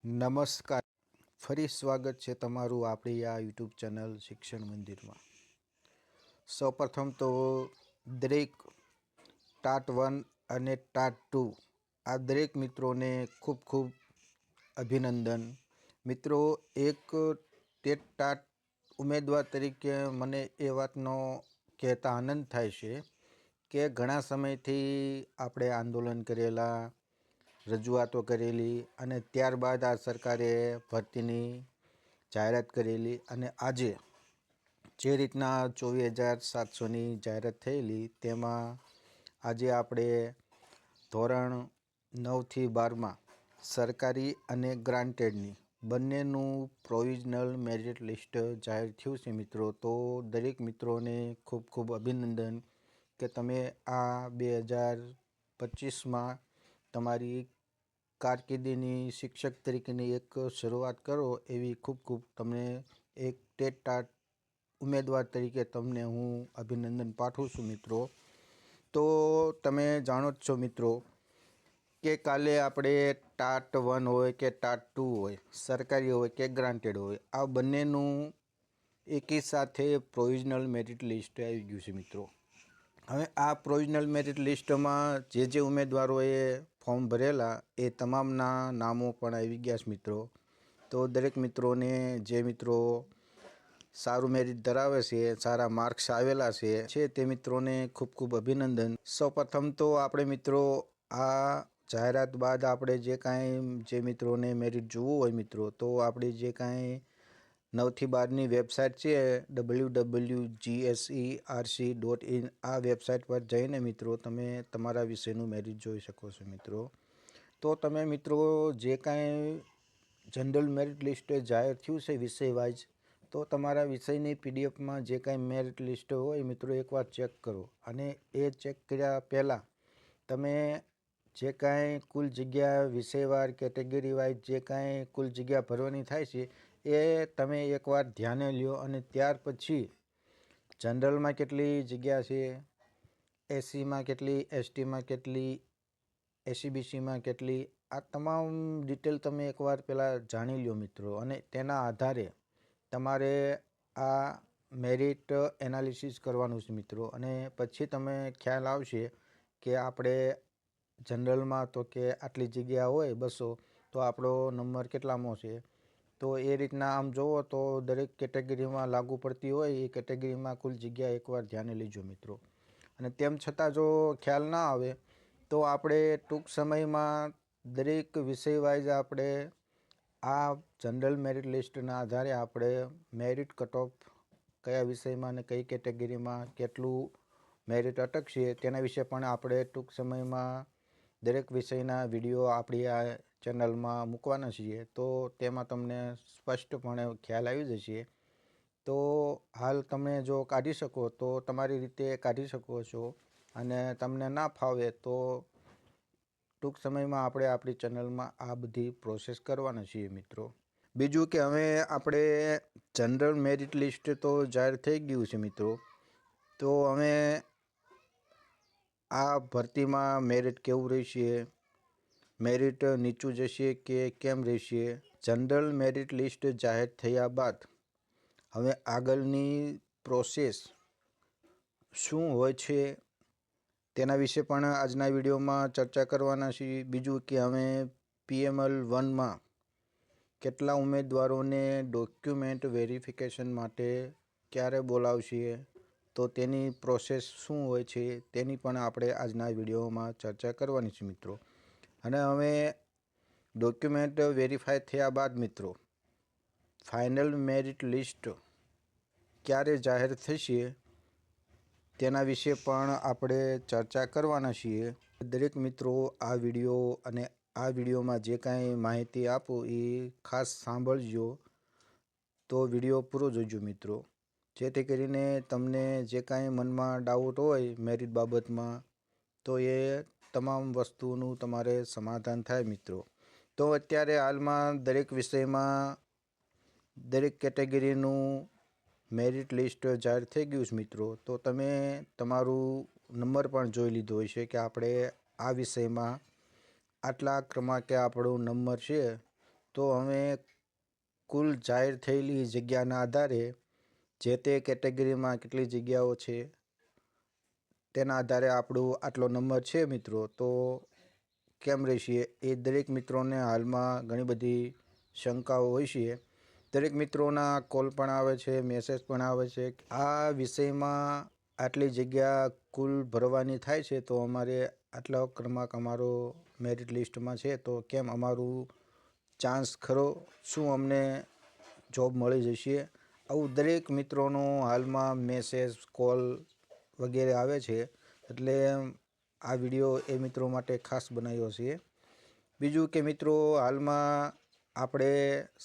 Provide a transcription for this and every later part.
નમસ્કાર. ફરી સ્વાગત છે તમારું આપણી આ યુટ્યુબ ચેનલ શિક્ષણ મંદિરમાં. સૌપ્રથમ તો દરેક ટાટ 1 અને ટાટ 2 આ દરેક મિત્રોને ખૂબ ખૂબ અભિનંદન. મિત્રો, એક ટાટ ઉમેદવાર તરીકે મને એ વાતનો કહેતા આનંદ થાય છે કે ઘણા સમયથી આપણે આંદોલન કરેલા, રજૂઆતો કરેલી અને ત્યારબાદ આ સરકારે ભરતીની જાહેરાત કરેલી અને આજે જે રીતના 24,700ની જાહેરાત થયેલી તેમાં આજે આપણે ધોરણ 9થી 12માં સરકારી અને ગ્રાન્ટેડની બંનેનું પ્રોવિઝનલ મેરિટ લિસ્ટ જાહેર થયું છે મિત્રો. તો દરેક મિત્રોને ખૂબ ખૂબ અભિનંદન કે તમે આ 2025માં તમારી કારકિર્દીની શિક્ષક તરીકેની એક શરૂઆત કરો એવી ખૂબ ખૂબ તમને એક ટાટ ઉમેદવાર તરીકે તમને હું અભિનંદન પાઠવું છું મિત્રો. તો તમે જાણો જ છો મિત્રો કે કાલે આપણે ટાટ 1 હોય કે ટાટ 2 હોય, સરકારી હોય કે ગ્રાન્ટેડ હોય, આ બંનેનું એકી સાથે પ્રોવિઝનલ મેરિટ લિસ્ટ આવી ગયું છે મિત્રો. હવે આ પ્રોવિઝનલ મેરિટ લિસ્ટમાં જે ઉમેદવારોએ ફોર્મ ભરેલા એ તમામના નામો પણ આવી ગયા છે મિત્રો. તો દરેક મિત્રોને, જે મિત્રો સારું મેરિટ ધરાવે છે, સારા માર્ક્સ આવેલા છે તે મિત્રોને ખૂબ ખૂબ અભિનંદન. સૌપ્રથમ તો આપણે મિત્રો આ જાહેરાત બાદ આપણે જે મિત્રોને મેરિટ જોવું હોય મિત્રો, તો આપણે જે કાંઈ 9થી 12ની વેબસાઇટ છે www.gserc.in આ વેબસાઇટ પર જઈને મિત્રો તમે તમારા વિષયનું મેરિટ જોઈ શકો છો મિત્રો. તો તમે મિત્રો જે કાંઈ જનરલ મેરિટ લિસ્ટ જાહેર થયું છે વિષય વાઇઝ, તો તમારા વિષયની પીડીએફમાં જે કાંઈ મેરિટ લિસ્ટ હોય મિત્રો એકવાર ચેક કરો. અને એ ચેક કર્યા પહેલાં તમે જે કાંઈ કુલ જગ્યા વિષયવાર કેટેગરી વાઇઝ જે કાંઈ કુલ જગ્યા ભરવાની થાય છે એ તમે એકવાર ધ્યાને લ્યો. અને ત્યાર પછી જનરલમાં કેટલી જગ્યા છે, એસસીમાં કેટલી, એસટીમાં કેટલી, એસસીબીસીમાં કેટલી, આ તમામ ડિટેલ તમે એકવાર પહેલાં જાણી લો મિત્રો. અને તેના આધારે તમારે આ મેરિટ એનાલિસિસ કરવાનું છે મિત્રો. અને પછી તમે ખ્યાલ આવશે કે આપણે જનરલમાં તો કે આટલી જગ્યા હોય 200, તો આપણો નંબર કેટલામો છે. તો એ રીતના આમ જુઓ તો દરેક કેટેગરીમાં લાગુ પડતી હોય એ કેટેગરીમાં કુલ જગ્યા એકવાર ધ્યાને લેજો મિત્રો. અને તેમ છતાં જો ખ્યાલ ના આવે તો આપણે ટૂંક સમયમાં દરેક વિષય વાઇઝ આપણે આ જનરલ મેરિટ લિસ્ટના આધારે આપણે મેરિટ કટ ઓફ કયા વિષયમાં અને કઈ કેટેગરીમાં કેટલું મેરિટ અટકશે તેના વિશે પણ આપણે ટૂંક સમયમાં દરેક વિષયના વિડીયો આપણી આ ચેનલમાં મૂકવાના છીએ. તો તેમાં તમને સ્પષ્ટપણે ખ્યાલ આવી જશે. તો હાલ તમે જો કાઢી શકો તો તમારી રીતે કાઢી શકો છો, અને તમને ના ફાવે તો ટૂંક સમયમાં આપણે આપણી ચેનલમાં આ બધી પ્રોસેસ કરવાના છીએ મિત્રો. બીજું કે હવે આપણે જનરલ મેરિટ લિસ્ટ તો જાહેર થઈ ગયું છે મિત્રો. તો હવે આ ભરતીમાં મેરિટ કેવું રહેશે, મેરિટ નીચું જશે કે કેમ રહેશે, જનરલ મેરિટ લિસ્ટ જાહેર થયા બાદ હવે આગળની પ્રોસેસ શું હોય છે તેના વિશે પણ આજના વિડીયોમાં ચર્ચા કરવાના છીએ. બીજું કે હવે PML 1માં કેટલા ઉમેદવારોને ડોક્યુમેન્ટ વેરિફિકેશન માટે ક્યારે બોલાવશે, તો તેની પ્રોસેસ શું હોય છે તેની પણ આપણે આજના વિડીયોમાં ચર્ચા કરવાની છે મિત્રો. અને હવે ડોક્યુમેન્ટ વેરીફાઈ થયા બાદ મિત્રો ફાઇનલ મેરિટ લિસ્ટ ક્યારે જાહેર થશે તેના વિશે પણ આપણે ચર્ચા કરવાના છીએ. દરેક મિત્રો આ વિડીયો અને આ વિડીયોમાં જે કાંઈ માહિતી આપું એ ખાસ સાંભળજો. તો વિડીયો પૂરો જોજો મિત્રો, જેથી કરીને તમને જે કાંઈ મનમાં ડાઉટ હોય મેરિટ બાબતમાં તો એ તમામ વસ્તુનું તમારે સમાધાન થાય મિત્રો. તો અત્યારે હાલમાં દરેક વિષયમાં દરેક કેટેગરીનું મેરિટ લિસ્ટ જાહેર થઈ ગયું છે મિત્રો. તો તમે તમારું નંબર પણ જોઈ લીધો હોય છે કે આપણે આ વિષયમાં આટલા ક્રમાંકે આપણો નંબર છે, તો હવે કુલ જાહેર થયેલી જગ્યાના આધારે જે તે કેટેગરીમાં કેટલી જગ્યાઓ છે તેના આધારે આપણું આટલો નંબર છે મિત્રો, તો કેમ રહેશે એ દરેક મિત્રોને હાલમાં ઘણી બધી શંકાઓ હોય છે. દરેક મિત્રોના કોલ પણ આવે છે, મેસેજ પણ આવે છે. આ વિષયમાં આટલી જગ્યા કુલ ભરવાની થાય છે તો અમારે આટલો ક્રમાંક અમારો મેરિટ લિસ્ટમાં છે, તો કેમ અમારું ચાન્સ ખરો, શું અમને જોબ મળી જશે? આવું દરેક મિત્રોનો હાલમાં મેસેજ, કોલ વગેરે આવે છે. એટલે આ વિડીયો એ મિત્રો માટે ખાસ બનાવ્યો છે. બીજું કે મિત્રો, હાલમાં આપણે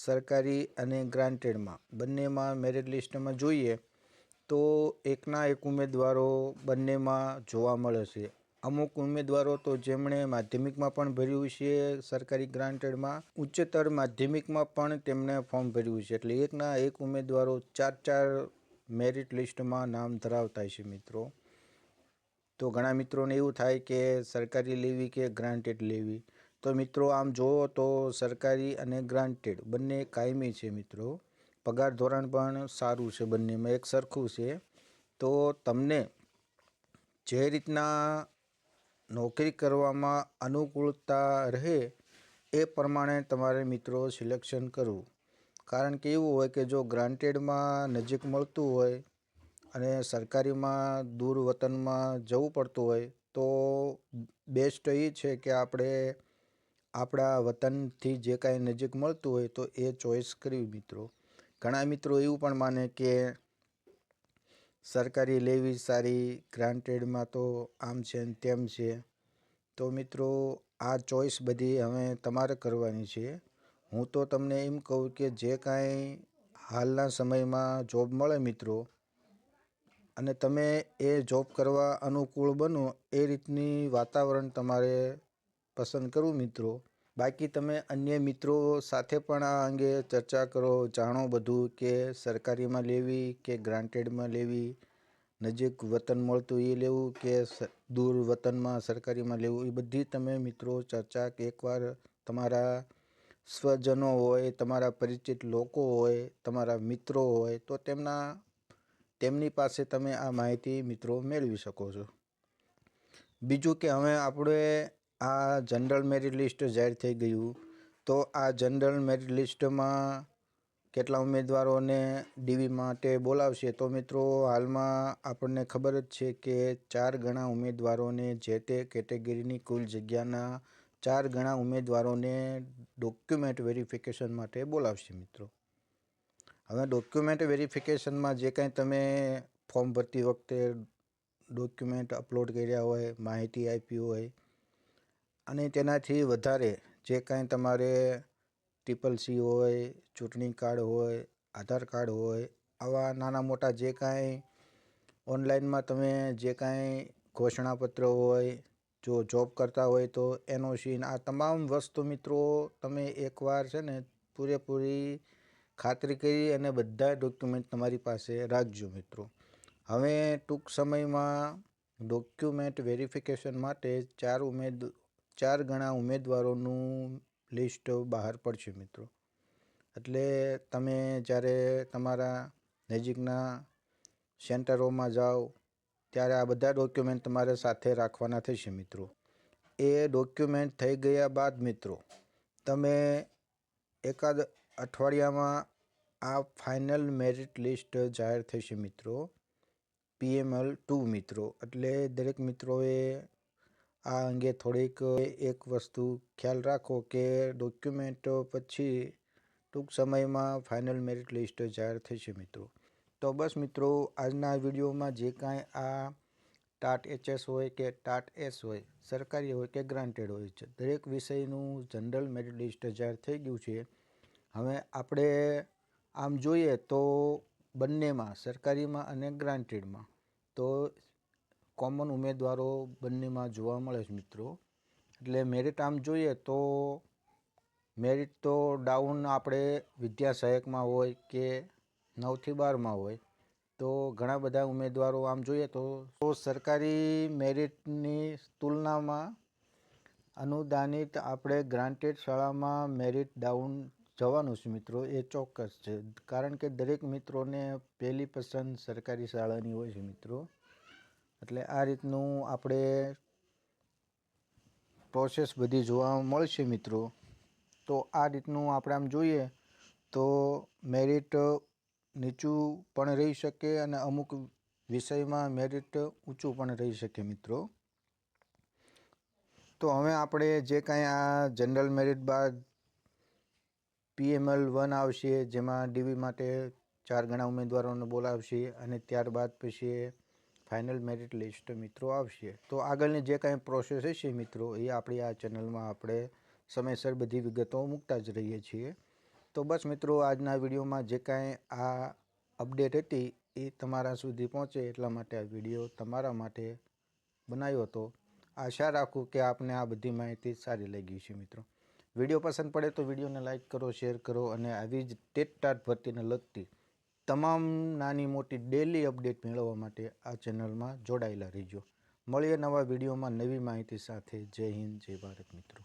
સરકારી અને ગ્રાન્ટેડમાં બંનેમાં મેરિટ લિસ્ટમાં જોઈએ તો એકના એક ઉમેદવારો બંનેમાં જોવા મળે છે. અમુક ઉમેદવારો તો જેમણે માધ્યમિકમાં પણ ભર્યું છે સરકારી ગ્રાન્ટેડમાં, ઉચ્ચતર માધ્યમિકમાં પણ તેમણે ફોર્મ ભર્યું છે. એટલે એકના એક ઉમેદવારો 4 મેરિટ લિસ્ટમાં નામ ધરાવતા છે મિત્રો. તો ઘણા મિત્રોને એવું થાય કે સરકારી લેવી કે ગ્રાન્ટેડ લેવી. તો મિત્રો આમ જુઓ તો સરકારી અને ગ્રાન્ટેડ બંને કાયમી છે મિત્રો. પગાર ધોરણ પણ સારું છે, બંનેમાં એક સરખું છે. તો તમને જે રીતના નોકરી કરવામાં અનુકૂળતા રહે એ પ્રમાણે તમારે મિત્રો સિલેક્શન કરવું. કારણ કે એવું હોય કે જો ગ્રાન્ટેડમાં નજીક મળતું હોય અને સરકારીમાં દૂર વતનમાં જવું પડતું હોય તો બેસ્ટ એ છે કે આપણે આપણા વતનથી જે કાંઈ નજીક મળતું હોય તો એ ચોઈસ કરવી મિત્રો. ઘણા મિત્રો એવું પણ માને કે સરકારી લેવી સારી, ગ્રાન્ટેડમાં તો આમ છે ને તેમ છે. તો મિત્રો આ ચોઈસ બધી હવે તમારે કરવાની છે. હું તો તમને એમ કહું કે જે કાંઈ હાલના સમયમાં જોબ મળે મિત્રો અને તમે એ જોબ કરવા અનુકૂળ બનો એ રીતની વાતાવરણ તમારે પસંદ કરવું મિત્રો. બાકી તમે અન્ય મિત્રો સાથે પણ આ અંગે ચર્ચા કરો, જાણો બધું કે સરકારીમાં લેવી કે ગ્રાન્ટેડમાં લેવી, નજીક વતન મળતું એ લેવું કે દૂર વતનમાં સરકારીમાં લેવું. એ બધી તમે મિત્રો ચર્ચા કે એકવાર તમારા સ્વજનો હોય, તમારા પરિચિત લોકો હોય, તમારા મિત્રો હોય તો તેમની પાસે તમે આ માહિતી મિત્રો મેળવી શકો છો. બીજું કે હવે આપણે આ જનરલ મેરિટ લિસ્ટ જાહેર થઈ ગયું, તો આ જનરલ મેરિટ લિસ્ટમાં કેટલા ઉમેદવારોને ડીવી માટે બોલાવશે. તો મિત્રો હાલમાં આપણને ખબર જ છે કે 4 ગણા ઉમેદવારોને જે તે કેટેગરીની કુલ જગ્યાના 4 ગણા ઉમેદવારોને ડોક્યુમેન્ટ વેરિફિકેશન માટે બોલાવશે મિત્રો. હવે ડોક્યુમેન્ટ વેરિફિકેશનમાં જે કાંઈ તમે ફોર્મ ભરતી વખતે ડોક્યુમેન્ટ અપલોડ કર્યા હોય, માહિતી આપી હોય અને તેનાથી વધારે જે કાંઈ તમારે CCC હોય, ચૂંટણી કાર્ડ હોય, આધાર કાર્ડ હોય, આવા નાના મોટા જે કાંઈ ઓનલાઈનમાં તમે જે કાંઈ ઘોષણાપત્ર હોય, જો જોબ કરતા હોય તો NOC, આ તમામ વસ્તુ મિત્રો તમે એકવાર છે ને પૂરેપૂરી ખાતરી કરી અને બધા ડોક્યુમેન્ટ તમારી પાસે રાખજો મિત્રો. હવે ટૂંક સમયમાં ડોક્યુમેન્ટ વેરિફિકેશન માટે 4 ગણા ઉમેદવારોનું લિસ્ટ બહાર પડશે મિત્રો. એટલે તમે જ્યારે તમારા નજીકના સેન્ટરોમાં જાઓ ત્યારે આ બધા ડોક્યુમેન્ટ તમારે સાથે રાખવાના થશે મિત્રો. એ ડોક્યુમેન્ટ થઈ ગયા બાદ મિત્રો તમે એકાદ અઠવાડિયામાં આ ફાઇનલ મેરિટ લિસ્ટ જાહેર થશે મિત્રો, PML2 મિત્રો. એટલે દરેક મિત્રોએ આ અંગે થોડીક એક વસ્તુ ખ્યાલ રાખો કે ડોક્યુમેન્ટ પછી ટૂંક સમયમાં ફાઇનલ મેરિટ લિસ્ટ જાહેર થશે મિત્રો. તો બસ મિત્રો આજના વિડીયોમાં જે કાંઈ આ ટાટ HS હોય કે ટાટ S હોય, સરકારી હોય કે ગ્રાન્ટેડ હોય છે, દરેક વિષયનું જનરલ મેરિટ લિસ્ટ જાહેર થઈ ગયું છે. હવે આપણે આમ જોઈએ તો બંનેમાં, સરકારીમાં અને ગ્રાન્ટેડમાં તો કોમન ઉમેદવારો બંનેમાં જોવા મળે છે મિત્રો. એટલે મેરિટ આમ જોઈએ તો મેરિટ તો ડાઉન આપણે વિદ્યા સહાયકમાં હોય કે 9 થી 12માં હોય તો ઘણા બધા ઉમેદવારો આમ જોઈએ તો સરકારી મેરિટની તુલનામાં અનુદાનિત આપણે ગ્રાન્ટેડ શાળામાં મેરિટ ડાઉન જવાનું છે મિત્રો, એ ચોક્કસ છે. કારણ કે દરેક મિત્રોને પહેલી પસંદ સરકારી શાળાની હોય છે મિત્રો. એટલે આ રીતનું આપણે પ્રોસેસ બધી જોવા મળશે મિત્રો. તો આ રીતનું આપણે આમ જોઈએ તો મેરિટ નીચું પણ રહી શકે અને અમુક વિષયમાં મેરિટ ઊંચું પણ રહી શકે મિત્રો. તો હવે આપણે જે કાંઈ આ જનરલ મેરિટ બાદ PML-1 આવશે, જેમાં DV માટે 4 ગણા ઉમેદવારોને બોલાવશે અને ત્યારબાદ પછી ફાઇનલ મેરિટ લિસ્ટ મિત્રો આવશે. તો આગળની જે કાંઈ પ્રોસેસ હશે મિત્રો, એ આપણી આ ચેનલમાં આપણે સમયસર બધી વિગતો મૂકતા જ રહીએ છીએ. તો બસ મિત્રો, આજના વિડીયોમાં જે કાંઈ આ અપડેટ હતી એ તમારા સુધી પહોંચે એટલા માટે આ વિડીયો તમારા માટે બનાવ્યો હતો. આશા રાખું કે આપને આ બધી માહિતી સારી લાગી છે મિત્રો. વિડીયો પસંદ પડે તો વિડીયોને લાઇક કરો, શેર કરો અને આવી જ ટેટ-ટાટ ભરતીને લગતી તમામ નાની મોટી ડેલી અપડેટ મેળવવા માટે આ ચેનલમાં જોડાયેલા રહેજો. મળીએ નવા વિડીયોમાં નવી માહિતી સાથે. જય હિન્દ, જય ભારત મિત્રો.